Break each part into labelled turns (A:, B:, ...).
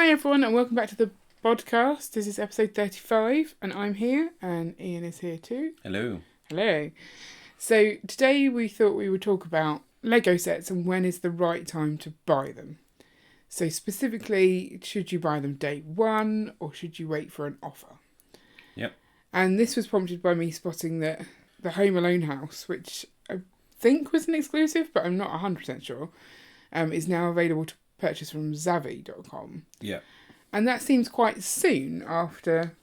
A: Hi everyone and welcome back to the Bodcast. This is episode 35 and I'm here and Ian is here too.
B: Hello.
A: Hello. So today we thought we would talk about Lego sets and when is the right time to buy them. So specifically, should you buy them day one or should you wait for an offer?
B: Yep.
A: And this was prompted by me spotting that the Home Alone house, which I think was an exclusive but I'm not 100% sure, is now available to purchase from Zavvi.com.
B: Yeah.
A: And that seems quite soon after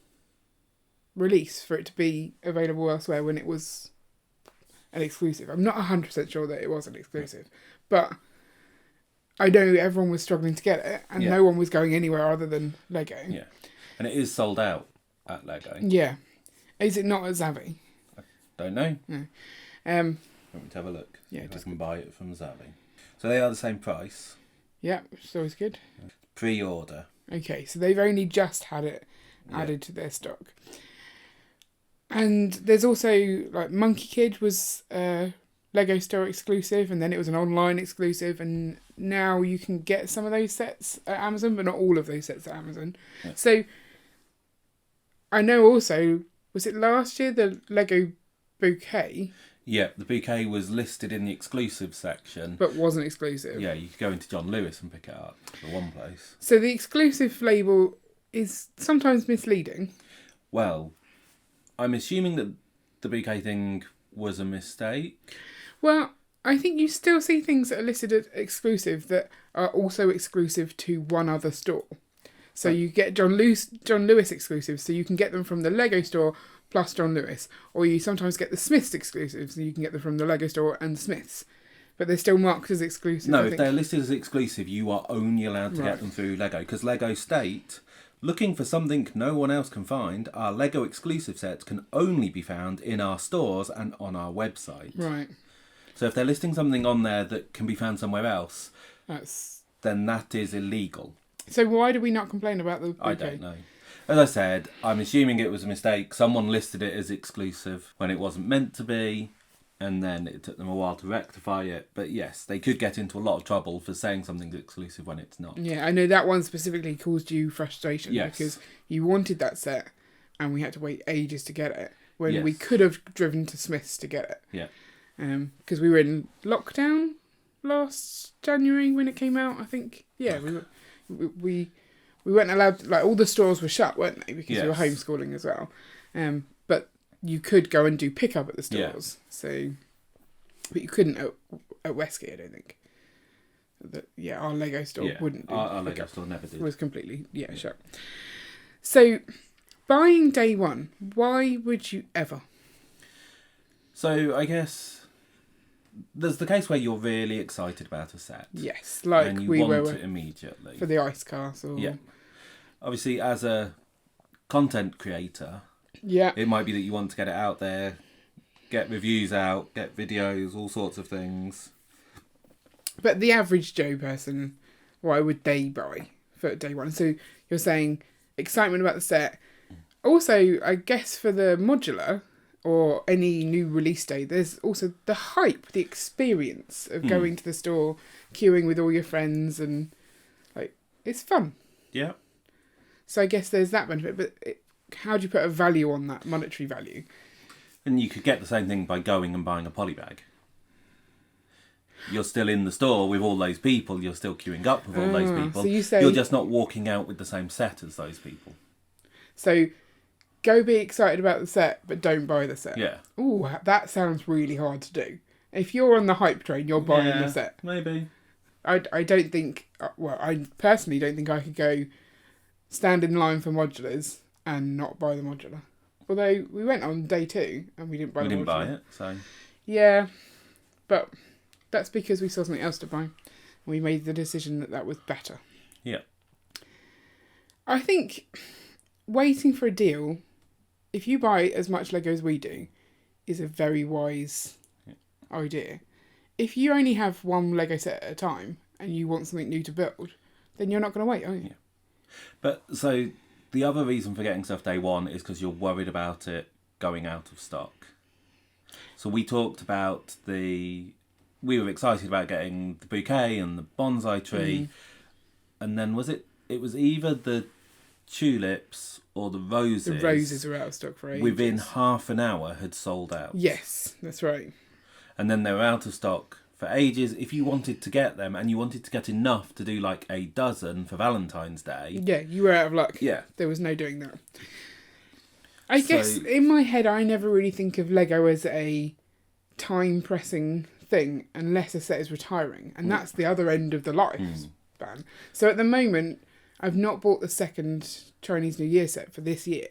A: release for it to be available elsewhere when it was an exclusive. I'm not 100% sure that it was an exclusive, but I know everyone was struggling to get it and no one was going anywhere other than Lego.
B: Yeah. And it is sold out at Lego.
A: Yeah. Is it not at Zavvi?
B: I don't know.
A: No.
B: Want me to have a look?
A: Yeah,
B: if I can buy it from Zavvi. So they are the same price.
A: Yeah, which is always good.
B: Pre-order.
A: Okay, so they've only just had it added to their stock. And there's also, like, Monkey Kid was a Lego Store exclusive, and then it was an online exclusive, and now you can get some of those sets at Amazon, but not all of those sets at Amazon. Yeah. So, I know also, was it last year, the Lego Bouquet?
B: Yeah, the bouquet was listed in the exclusive section.
A: But wasn't exclusive.
B: Yeah, you could go into John Lewis and pick it up for one place.
A: So the exclusive label is sometimes misleading.
B: Well, I'm assuming that the bouquet thing was a mistake.
A: Well, I think you still see things that are listed as exclusive that are also exclusive to one other store. So you get John Lewis exclusives, so you can get them from the Lego store plus John Lewis. Or you sometimes get the Smiths exclusives, so you can get them from the Lego store and the Smiths. But they're still marked as exclusive.
B: No, if they're listed as exclusive, you are only allowed to get them through Lego. Because Lego state, looking for something no one else can find, our Lego exclusive sets can only be found in our stores and on our website.
A: Right.
B: So if they're listing something on there that can be found somewhere else, then that is illegal.
A: So why do we not complain about the bouquet?
B: I don't know. As I said, I'm assuming it was a mistake. Someone listed it as exclusive when it wasn't meant to be, and then it took them a while to rectify it. But yes, they could get into a lot of trouble for saying something's exclusive when it's not.
A: Yeah, I know that one specifically caused you frustration because you wanted that set and we had to wait ages to get it when we could have driven to Smith's to get it.
B: Yeah.
A: Because we were in lockdown last January when it came out, I think. Yeah, we weren't allowed, like, all the stores were shut, weren't they? Because we were homeschooling as well. But you could go and do pickup at the stores. Yeah. So, but you couldn't at Westgate, I don't think. Our Lego store wouldn't do.
B: Our Lego store never did.
A: It was completely, shut. So, buying day one, why would you ever?
B: So, I guess there's the case where you're really excited about a set.
A: Yes, like
B: and you
A: we
B: want
A: were
B: it immediately.
A: For the Ice Castle.
B: Yeah. Obviously, as a content creator, it might be that you want to get it out there, get reviews out, get videos, all sorts of things.
A: But the average Joe person, why would they buy for day one? So you're saying excitement about the set. Also, I guess for the modular or any new release day, there's also the hype, the experience of going to the store, queuing with all your friends, and like it's fun.
B: Yeah.
A: So I guess there's that benefit, but how do you put a value on that, monetary value?
B: And you could get the same thing by going and buying a polybag. You're still in the store with all those people, you're still queuing up with all those people. So you're just not walking out with the same set as those people.
A: So go be excited about the set, but don't buy the set.
B: Yeah.
A: Ooh, that sounds really hard to do. If you're on the hype train, you're buying the set.
B: Maybe.
A: I don't think, I personally don't think I could go stand in line for modulars and not buy the modular. Although we went on day 2 and we didn't buy the modular.
B: We didn't buy it, so.
A: Yeah, but that's because we saw something else to buy. We made the decision that was better.
B: Yeah.
A: I think waiting for a deal, if you buy as much Lego as we do, is a very wise idea. If you only have one Lego set at a time and you want something new to build, then you're not going to wait, are you?
B: Yeah. But so the other reason for getting stuff day one is because you're worried about it going out of stock. So we talked about we were excited about getting the bouquet and the bonsai tree. And then was it it was either the tulips or the roses.
A: The roses were out of stock for ages.
B: Within half an hour had sold out.
A: Yes, that's right.
B: And then they were out of stock for ages. If you wanted to get them and you wanted to get enough to do like a dozen for Valentine's Day.
A: Yeah, you were out of luck.
B: Yeah.
A: There was no doing that. I guess in my head, I never really think of Lego as a time-pressing thing unless a set is retiring. And that's the other end of the lifespan. So at the moment, I've not bought the second Chinese New Year set for this year.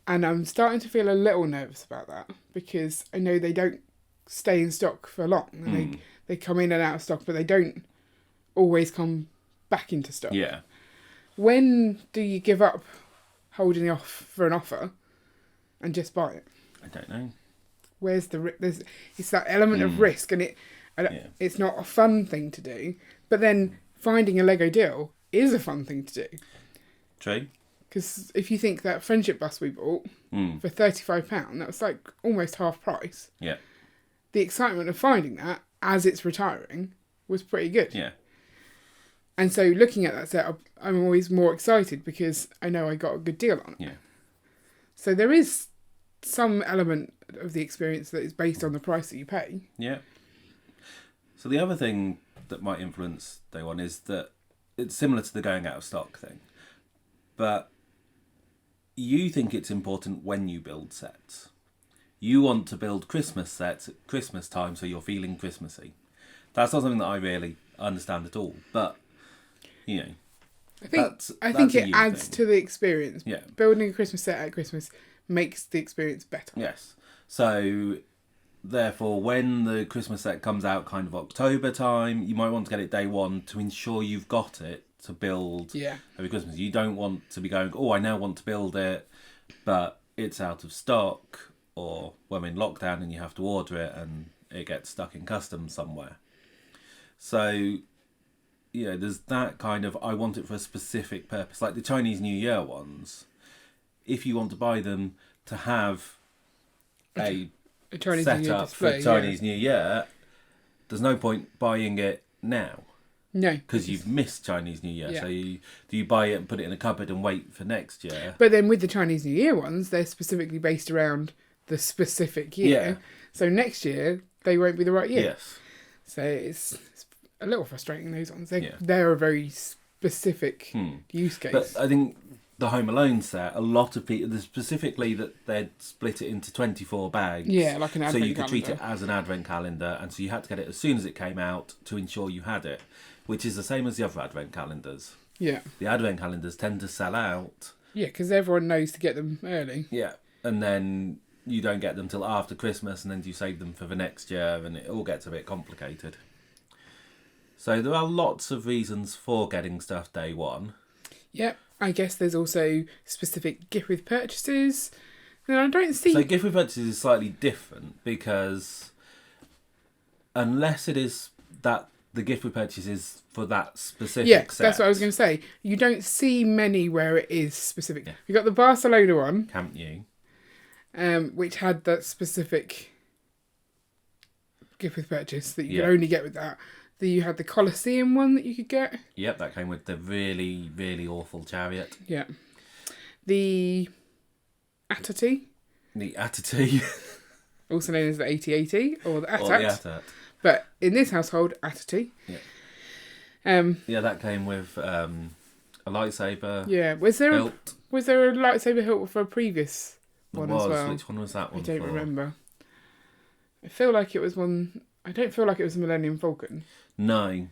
A: And I'm starting to feel a little nervous about that because I know they don't stay in stock for long. And they come in and out of stock, but they don't always come back into stock.
B: Yeah.
A: When do you give up holding off for an offer and just buy it?
B: I don't know.
A: Where's the there's it's that element of risk, and it's not a fun thing to do. But then finding a Lego deal is a fun thing to do.
B: True.
A: Because if you think that friendship bus we bought for £35, that was like almost half price.
B: Yeah.
A: The excitement of finding that as it's retiring was pretty good.
B: Yeah.
A: And so looking at that set, I'm always more excited because I know I got a good deal on it.
B: Yeah.
A: So there is some element of the experience that is based on the price that you pay.
B: Yeah. So the other thing that might influence day one is that it's similar to the going out of stock thing. But you think it's important when you build sets. You want to build Christmas sets at Christmas time so you're feeling Christmassy. That's not something that I really understand at all. But, you know,
A: I think it adds to the experience.
B: Yeah.
A: Building a Christmas set at Christmas makes the experience better.
B: Yes. So, therefore, when the Christmas set comes out kind of October time, you might want to get it day one to ensure you've got it to build every Christmas. You don't want to be going, oh, I now want to build it, but it's out of stock, or we're in lockdown and you have to order it and it gets stuck in customs somewhere. So, you know, there's that kind of, I want it for a specific purpose. Like the Chinese New Year ones, if you want to buy them to have a
A: Chinese
B: set
A: New Year
B: up
A: display,
B: for Chinese New Year, there's no point buying it now.
A: No.
B: Because you've missed Chinese New Year.
A: Yeah.
B: So do you buy it and put it in a cupboard and wait for next year?
A: But then with the Chinese New Year ones, they're specifically based around the specific year.
B: Yeah.
A: So next year, they won't be the right year.
B: Yes.
A: So it's a little frustrating, those ones. They're a very specific use case.
B: But I think the Home Alone set, a lot of people, specifically that they'd split it into 24 bags.
A: Yeah, like an advent calendar.
B: So you could treat it as an advent calendar, and so you had to get it as soon as it came out to ensure you had it, which is the same as the other advent calendars.
A: Yeah.
B: The advent calendars tend to sell out.
A: Yeah, because everyone knows to get them early.
B: Yeah, and then you don't get them till after Christmas, and then you save them for the next year, and it all gets a bit complicated. So there are lots of reasons for getting stuff day one.
A: Yep. I guess there's also specific gift with purchases. And I don't see...
B: So gift with purchases is slightly different because unless it is that the gift with purchase is for that specific set.
A: That's what I was going to say. You don't see many where it is specific. Yeah. You got the Barcelona one.
B: Camp Nou.
A: Which had that specific gift with purchase that you could only get with that. Then you had the Colosseum one that you could get.
B: Yep, that came with the really, really awful chariot.
A: Yeah. The Attity.
B: The Attity.
A: Also known as the AT-AT or the AT-AT.
B: Or the AT-AT.
A: But in this household, Attity.
B: Yeah. Yeah, that came with a lightsaber.
A: Yeah. Was there a lightsaber hilt for a previous one as well?
B: Which one was that one?
A: I don't remember. I feel like it was one. I don't feel like it was the Millennium Falcon.
B: No.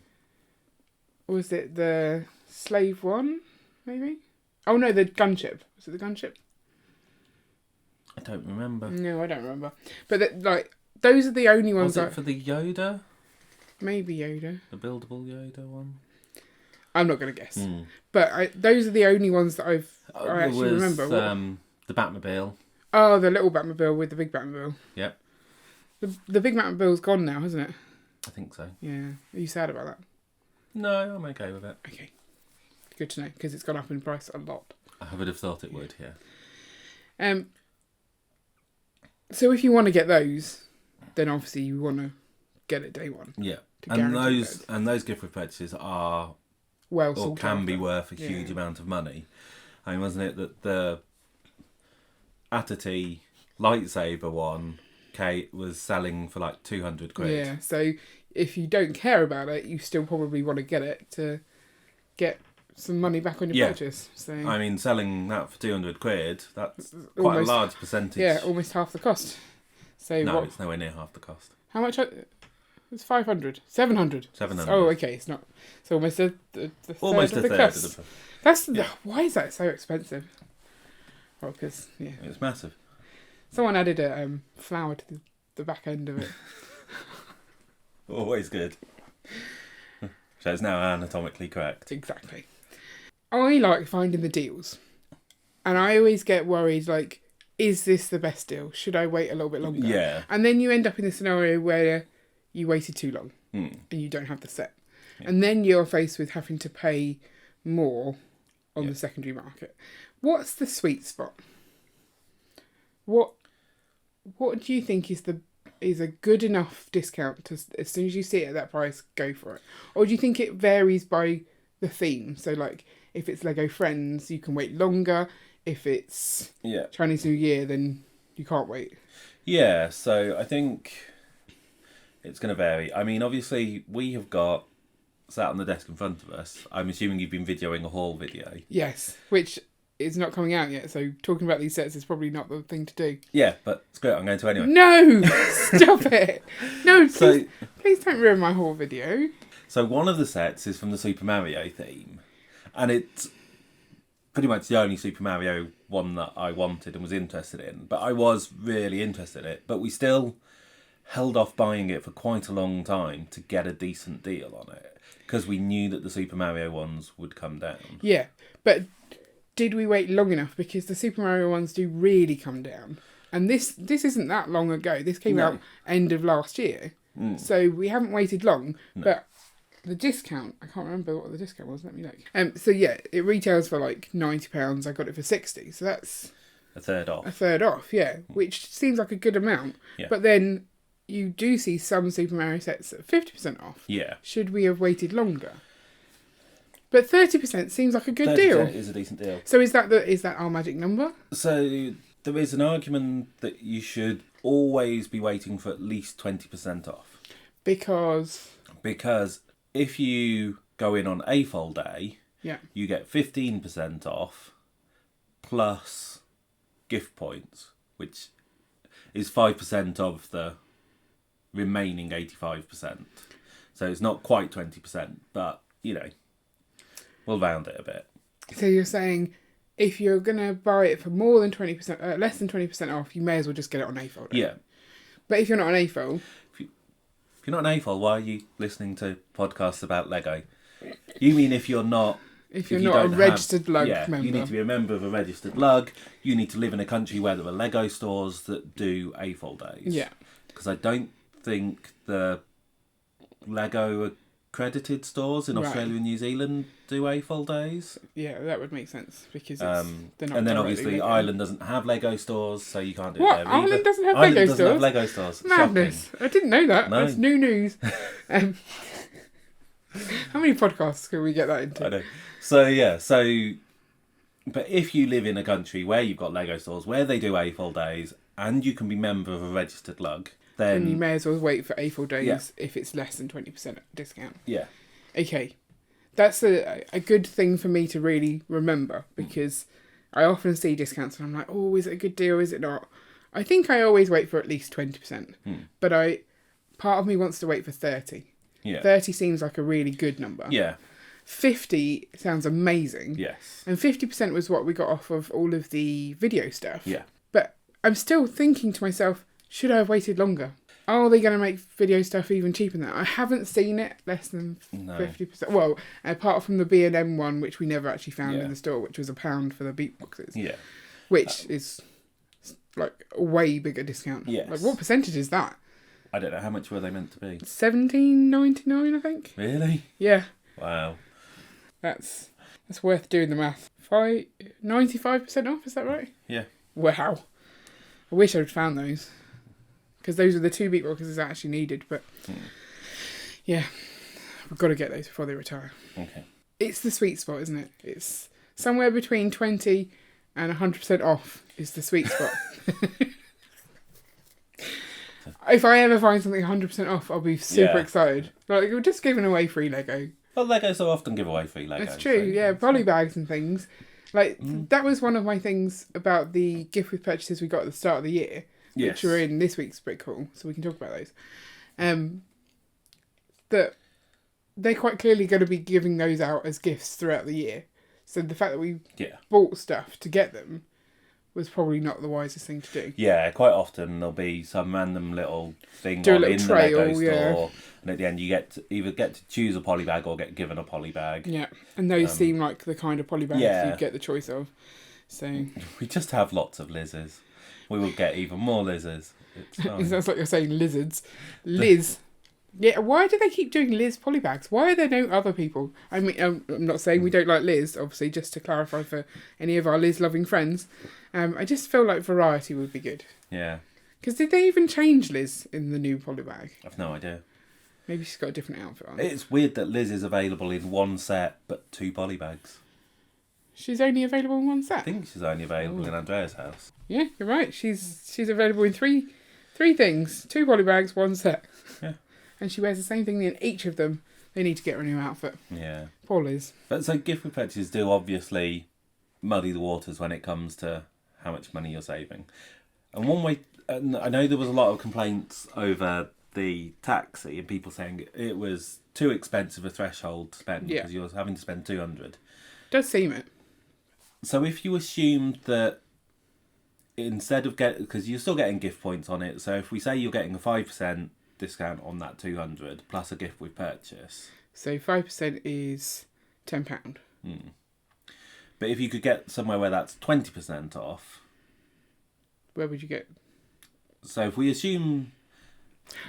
A: Or was it the Slave one? Maybe. Oh no, the gunship. Was it the gunship?
B: I don't remember.
A: No, I don't remember. But those are the only ones.
B: Was it for the Yoda?
A: Maybe Yoda.
B: The buildable Yoda one.
A: I'm not going to guess. But those are the only ones that I actually remember.
B: The Batmobile.
A: Oh, the little Batmobile with the big Batmobile.
B: Yep.
A: The big Batmobile's gone now, hasn't it?
B: I think so.
A: Yeah. Are you sad about that?
B: No, I'm okay with it.
A: Okay. Good to know, because it's gone up in price a lot.
B: I would have thought it would, yeah.
A: So if you want to get those, then obviously you want to get it day one.
B: Yeah. And those gift with purchases are
A: well
B: or
A: sought
B: can be
A: after.
B: worth a huge amount of money. I mean, wasn't it that the Atati lightsaber one, Kate, was selling for like 200 quid?
A: Yeah, so if you don't care about it, you still probably want to get it to get some money back on your purchase. So
B: I mean, selling that for 200 quid, that's quite a large percentage.
A: Yeah, almost half the cost. So
B: no, it's nowhere near half the cost.
A: How much? It's 500. 700.
B: 700.
A: Oh, okay, it's not. It's almost a third
B: almost
A: of
B: a
A: the
B: third
A: cost.
B: of the
A: That's why is that so expensive? Well, because
B: it's massive.
A: Someone added a flower to the back end of it.
B: Always good. So it's now anatomically correct.
A: Exactly. I like finding the deals, and I always get worried. Like, is this the best deal? Should I wait a little bit longer?
B: Yeah.
A: And then you end up in a scenario where you waited too long and you don't have the set, and then you're faced with having to pay more on the secondary market. What's the sweet spot? What do you think is a good enough discount to, as soon as you see it at that price, go for it? Or do you think it varies by the theme? So like, if it's Lego Friends, you can wait longer. If it's Chinese New Year, then you can't wait.
B: Yeah, so I think it's going to vary. I mean, obviously, we have got sat on the desk in front of us. I'm assuming you've been videoing a haul video.
A: Yes, which is not coming out yet, so talking about these sets is probably not the thing to do.
B: Yeah, but it's great. I'm going to anyway.
A: No! Stop it! No, please don't ruin my haul video.
B: So one of the sets is from the Super Mario theme, and it's pretty much the only Super Mario one that I wanted and was interested in. But I was really interested in it, but we still held off buying it for quite a long time to get a decent deal on it, because we knew that the Super Mario ones would come down.
A: Yeah, but did we wait long enough? Because the Super Mario ones do really come down. And this isn't that long ago. This came out end of last year. So we haven't waited long. No. But the discount, I can't remember what the discount was. Let me look. So yeah, it retails for like £90. I got it for £60. So that's
B: a third off.
A: A third off, yeah. Which seems like a good amount. Yeah. But then you do see some Super Mario sets at 50% off. Yeah. Should we have waited longer? But 30% seems like a good deal.
B: 30% is a decent deal.
A: So is that our magic number?
B: So there is an argument that you should always be waiting for at least 20% off. Because if you go in on AFOL day, you get 15% off plus gift points, which is 5% of the remaining 85%. So it's not quite 20%, but, you know, we'll round it a bit.
A: So you're saying if you're going to buy it for more than 20%, less than 20% off, you may as well just get it on AFOL day. Yeah. But if you're not on AFOL...
B: If you're not on AFOL, why are you listening to podcasts about Lego? You mean if you're not...
A: If you're not a registered lug member.
B: You need to be a member of a registered lug. You need to live in a country where there are Lego stores that do AFOL days. Yeah. Because I don't think the Lego accredited stores in Australia and New Zealand do AFOL days.
A: Yeah, that would make sense because
B: they're not. And then obviously Lego. Ireland doesn't have Lego stores, so you can't do
A: it
B: there either.
A: Ireland doesn't have
B: Ireland
A: Lego
B: doesn't
A: stores?
B: Have Lego stores.
A: Madness!
B: Shocking.
A: I didn't know that.
B: No.
A: That's new news. How many podcasts can we get that into?
B: I know. So but if you live in a country where you've got Lego stores, where they do AFOL days, and you can be member of a registered lug, then
A: you may as well wait for AFOL days if it's less than 20% discount. Yeah. Okay. That's a good thing for me to really remember, because I often see discounts and I'm like, oh, is it a good deal? Is it not? I think I always wait for at least 20%, but part of me wants to wait for 30. Yeah. 30 seems like a really good number. Yeah. 50 sounds amazing. Yes. And 50% was what we got off of all of the video stuff. Yeah. But I'm still thinking to myself, should I have waited longer? Are they going to make video stuff even cheaper than that? I haven't seen it less than 50%. Well, apart from the B&M one, which we never actually found in the store, which was £1 for the beatboxes. Yeah. Which is like a way bigger discount. Yes. Like, what percentage is that?
B: I don't know. How much were they meant to be?
A: $17.99, I think.
B: Really?
A: Yeah.
B: Wow.
A: That's worth doing the math. 95% off, is that right?
B: Yeah.
A: Wow. I wish I'd found those. Because those are the two beatboxes I actually needed. But yeah, we've got to get those before they retire.
B: Okay.
A: It's the sweet spot, isn't it? It's somewhere between 20 and 100% off is the sweet spot. If I ever find something 100% off, I'll be super excited. Like, we're just giving away free Lego.
B: Well, Lego so often give away free Lego.
A: That's true, yeah. Poly bags and things. Like, that was one of my things about the gift with purchases we got at the start of the year, which are in this week's Brick Haul, so we can talk about those. That they're quite clearly going to be giving those out as gifts throughout the year. So the fact that we bought stuff to get them was probably not the wisest thing to do.
B: Yeah, quite often there'll be some random little thing
A: Do a little
B: in
A: trail,
B: the Lego store, and at the end you either get to choose a poly bag or get given a poly bag.
A: Yeah, and those seem like the kind of poly bags you get the choice of. So
B: we just have lots of Lizzes. We will get even more Lizzes.
A: It sounds like you're saying lizards. Liz. Yeah, why do they keep doing Liz polybags? Why are there no other people? I mean, I'm not saying we don't like Liz, obviously, just to clarify for any of our Liz-loving friends. I just feel like variety would be good.
B: Yeah.
A: Because did they even change Liz in the new polybag?
B: I've no idea.
A: Maybe she's got a different outfit on.
B: It's weird that Liz is available in one set, but 2 polybags.
A: She's only available in one set?
B: I think she's only available in Andrea's house.
A: Yeah, you're right. She's available in three things. 2 polybags, 1 set.
B: Yeah.
A: And she wears the same thing in each of them. They need to get her a new outfit.
B: Yeah.
A: Poor Liz.
B: But so gift with purchases do obviously muddy the waters when it comes to how much money you're saving. And one way, and I know there was a lot of complaints over the taxi and people saying it was too expensive a threshold to spend because you're having to spend 200.
A: Does seem it.
B: So if you assumed that instead of because you're still getting gift points on it, so if we say you're getting a 5% discount on that 200 plus a gift with purchase.
A: So 5% is £10.
B: But if you could get somewhere where that's 20% off.
A: Where would you get?
B: So if we assume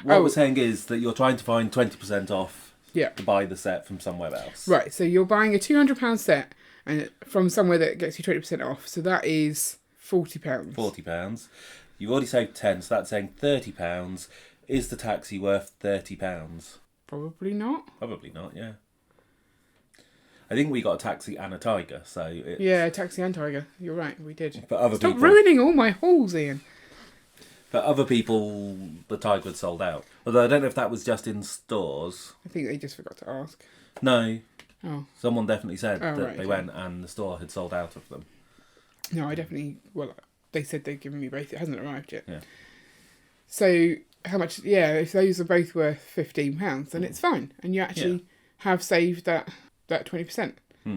B: what we're saying is that you're trying to find 20% off to buy the set from somewhere else.
A: Right, so you're buying a £200 set and from somewhere that gets you 20% off. So that is £40.
B: £40. You've already saved 10, so that's saying £30. Is the taxi worth £30?
A: Probably not.
B: Probably not, yeah. I think we got a taxi and a tiger, so it's...
A: Yeah, taxi and tiger. You're right, we did.
B: But
A: Stop ruining all my hauls, Ian.
B: But other people, the tiger had sold out. Although I don't know if that was just in stores.
A: I think they just forgot to ask.
B: No.
A: Oh.
B: Someone definitely said that they went and the store had sold out of them.
A: No, I definitely... Well, they said they'd given me both. It hasn't arrived yet.
B: Yeah.
A: So... How much? Yeah, if those are both worth £15, then it's fine, and you actually have saved that 20%.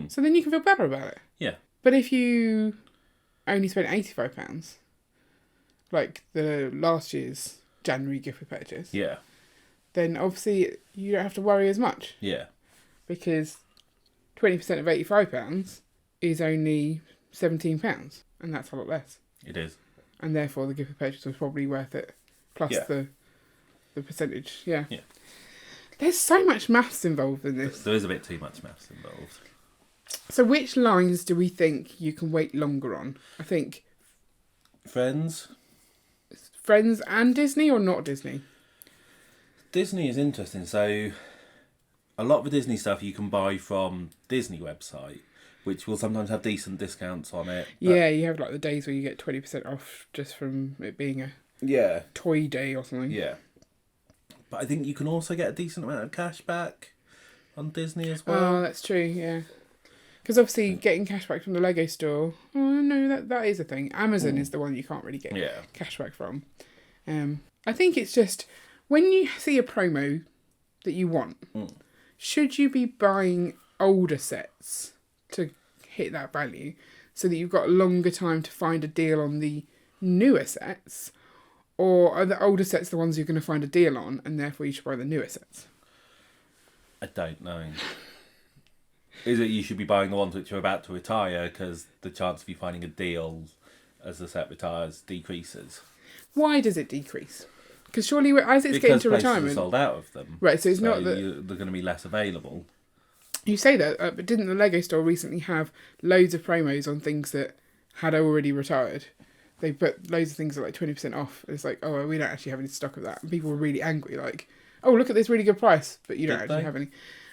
A: So then you can feel better about it.
B: Yeah.
A: But if you only spent £85, like the last year's January gift with purchase, then obviously you don't have to worry as much.
B: Yeah.
A: Because 20% of £85 is only £17, and that's a lot less.
B: It is.
A: And therefore the gift with purchase was probably worth it. Plus the percentage, yeah. There's so much maths involved in this.
B: There is a bit too much maths involved.
A: So which lines do we think you can wait longer on? I think...
B: Friends
A: and Disney or not Disney?
B: Disney is interesting. So a lot of the Disney stuff you can buy from Disney website, which will sometimes have decent discounts on it.
A: Yeah, you have like the days where you get 20% off just from it being a toy day or something.
B: Yeah. But I think you can also get a decent amount of cash back on Disney as well.
A: Oh, that's true, yeah. Because obviously getting cash back from the Lego store, that is a thing. Amazon is the one you can't really get cash back from. I think it's just, when you see a promo that you want, should you be buying older sets to hit that value so that you've got a longer time to find a deal on the newer sets? Or are the older sets the ones you're going to find a deal on, and therefore you should buy the newer sets?
B: I don't know. Is it you should be buying the ones which are about to retire because the chance of you finding a deal as the set retires decreases?
A: Why does it decrease? Because surely as it's getting to retirement...
B: Because places are sold out of them.
A: Right, so it's not that...
B: They're going to be less available.
A: You say that, but didn't the Lego store recently have loads of promos on things that had already retired? They put loads of things at like 20% off. It's like, oh, we don't actually have any stock of that. And people were really angry, like, oh, look at this really good price, but you don't actually have any.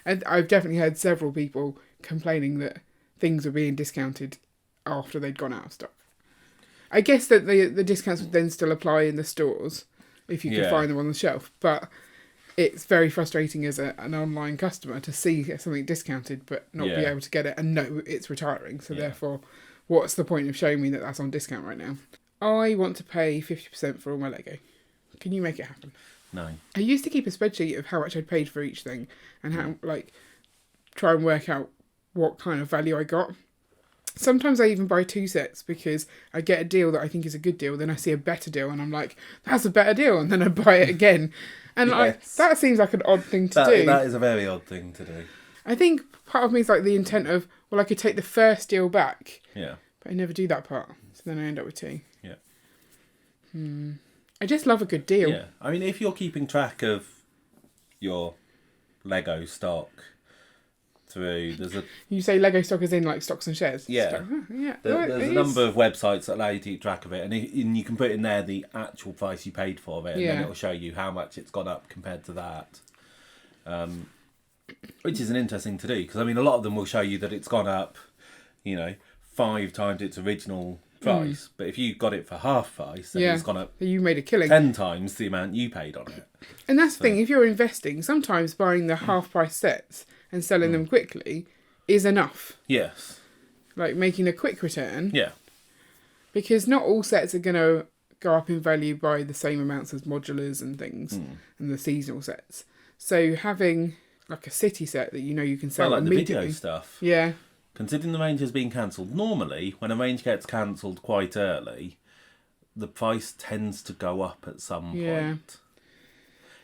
A: And I've definitely heard several people complaining that things were being discounted after they'd gone out of stock. I guess that the discounts would then still apply in the stores if you could find them on the shelf, but it's very frustrating as an online customer to see something discounted but not be able to get it and know it's retiring. So therefore, what's the point of showing me that that's on discount right now? I want to pay 50% for all my Lego. Can you make it happen?
B: No.
A: I used to keep a spreadsheet of how much I'd paid for each thing and how, try and work out what kind of value I got. Sometimes I even buy 2 sets because I get a deal that I think is a good deal, then I see a better deal and I'm like, that's a better deal, and then I buy it again. And that seems like an odd thing to do.
B: That is a very odd thing to do.
A: I think part of me is like the intent of, well, I could take the first deal back.
B: Yeah.
A: But I never do that part. So then I end up with 2.
B: Yeah.
A: I just love a good deal.
B: Yeah. I mean, if you're keeping track of your Lego stock through,
A: You say Lego stock as in like stocks and shares?
B: Yeah. There's a number of websites that allow you to keep track of it, and you can put in there the actual price you paid for it, and then it'll show you how much it's gone up compared to that. Which is an interesting to do, because I mean, a lot of them will show you that it's gone up, 5 times its original price. But if you got it for half price, then it's gone up.
A: You made a killing.
B: 10 times the amount you paid on it.
A: And that's the thing. If you're investing, sometimes buying the half price sets and selling them quickly is enough.
B: Yes.
A: Like making a quick return.
B: Yeah.
A: Because not all sets are going to go up in value by the same amounts as modulars and things and the seasonal sets. So having like a city set that you can sell immediately.
B: The video stuff.
A: Yeah.
B: Considering the range has been cancelled, normally when a range gets cancelled quite early, the price tends to go up at some point.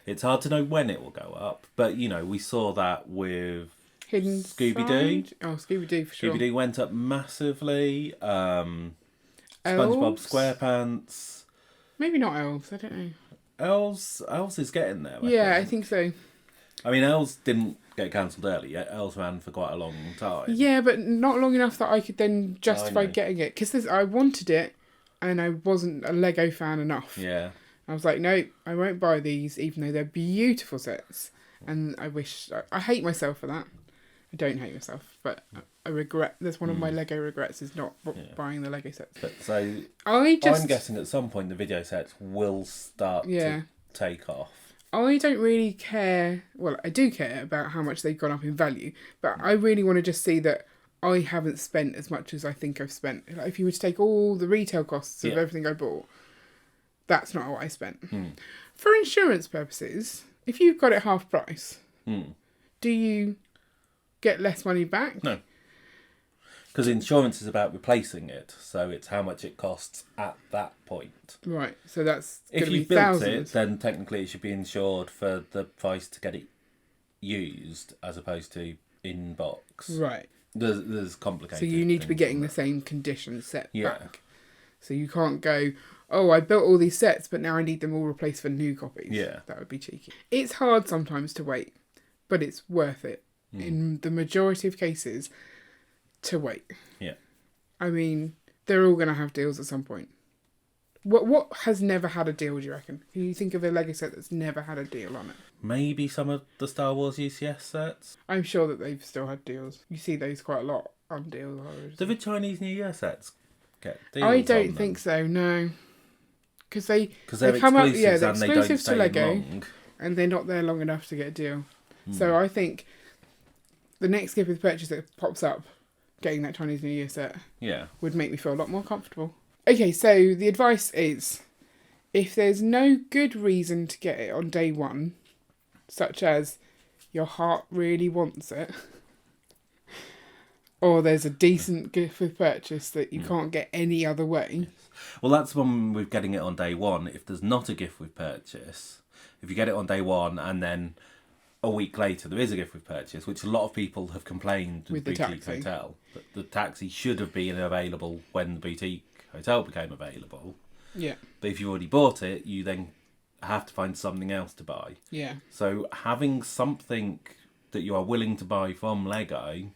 B: It's hard to know when it will go up, but we saw that with
A: Hidden
B: Scooby-Doo.
A: Side? Oh, Scooby-Doo for sure.
B: Scooby-Doo went up massively. SpongeBob SquarePants.
A: Maybe not Elves, I don't know.
B: Elves is getting there.
A: I think so.
B: I mean, Elves didn't get cancelled early yet. Elves ran for quite a long time.
A: Yeah, but not long enough that I could then justify getting it. Because I wanted it, and I wasn't a Lego fan enough.
B: Yeah.
A: I was like, no, I won't buy these, even though they're beautiful sets. And I hate myself for that. I don't hate myself, but I regret. That's one of my Lego regrets is not buying the Lego sets.
B: But so
A: I'm
B: guessing at some point the video sets will start to take off.
A: I don't really care. Well, I do care about how much they've gone up in value, but I really want to just see that I haven't spent as much as I think I've spent. Like if you were to take all the retail costs of everything I bought, that's not what I spent. For insurance purposes, if you've got it half price, do you get less money back?
B: No. Because insurance is about replacing it, so it's how much it costs at that point.
A: Right, so that's
B: if you
A: built
B: thousands. It, then technically it should be insured for the price to get it used, as opposed to in box.
A: Right.
B: There's complicated.
A: So you need to be getting the same conditions set back. So you can't go, oh, I built all these sets, but now I need them all replaced for new copies.
B: Yeah.
A: That would be cheeky. It's hard sometimes to wait, but it's worth it. In the majority of cases, to wait.
B: Yeah.
A: I mean, they're all going to have deals at some point. What has never had a deal, do you reckon? Can you think of a Lego set that's never had a deal on it?
B: Maybe some of the Star Wars UCS sets.
A: I'm sure that they've still had deals. You see those quite a lot on deals.
B: Do the Chinese New Year sets get deals?
A: I don't think so, no. Because they
B: they're
A: come up,
B: they're
A: exclusive to Lego,
B: long.
A: and they're not there long enough to get a deal. So I think the next gift with purchase that pops up, getting that Chinese New Year set, would make me feel a lot more comfortable. Okay, so the advice is, if there's no good reason to get it on day one, such as your heart really wants it, or there's a decent gift with purchase that you can't get any other way.
B: Well, that's one with getting it on day one. If there's not a gift with purchase, if you get it on day one and then a week later there is a gift with purchase, which a lot of people have complained with the boutique hotel, that the taxi should have been available when the boutique hotel became available.
A: Yeah.
B: But if you already bought it, you then have to find something else to buy.
A: Yeah.
B: So having something that you are willing to buy from Lego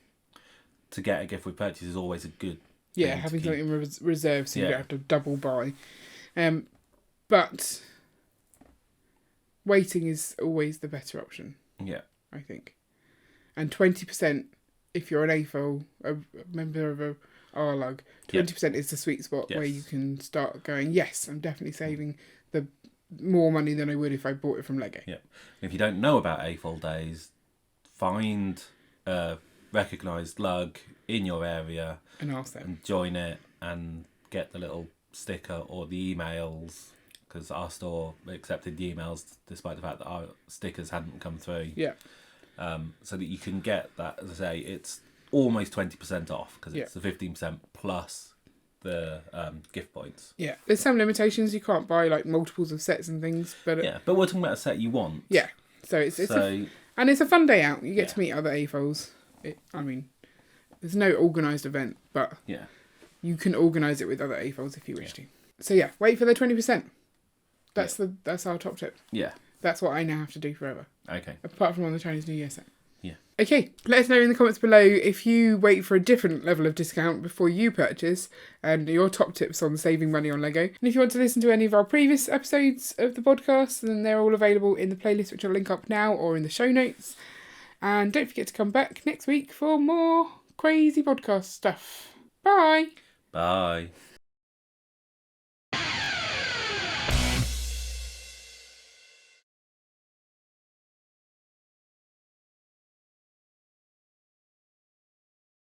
B: to get a gift with purchase is always a good
A: thing. Having something in reserve so you don't have to double buy. But waiting is always the better option.
B: Yeah.
A: I think. And 20% if you're an AFOL, a member of a R-Lug, 20% is the sweet spot where you can start going, yes, I'm definitely saving the more money than I would if I bought it from Lego.
B: Yeah. If you don't know about AFOL days, find a recognised lug in your area
A: and ask them.
B: And join it and get the little sticker or the emails, because our store accepted the emails despite the fact that our stickers hadn't come through.
A: Yeah.
B: So that you can get that, as I say, it's almost 20% off because it's the 15% plus the gift points.
A: Yeah, there's some limitations. You can't buy like multiples of sets and things, but
B: but we're talking about a set you want.
A: Yeah, so it's and it's a fun day out. You get to meet other AFOLs. There's no organised event, but you can organise it with other AFOLs if you wish to. So yeah, wait for the 20%. That's our top tip.
B: Yeah.
A: That's what I now have to do forever.
B: Okay.
A: Apart from on the Chinese New Year set.
B: Yeah.
A: Okay, let us know in the comments below if you wait for a different level of discount before you purchase and your top tips on saving money on Lego. And if you want to listen to any of our previous episodes of the podcast, then they're all available in the playlist, which I'll link up now or in the show notes. And don't forget to come back next week for more crazy podcast stuff. Bye.
B: Bye.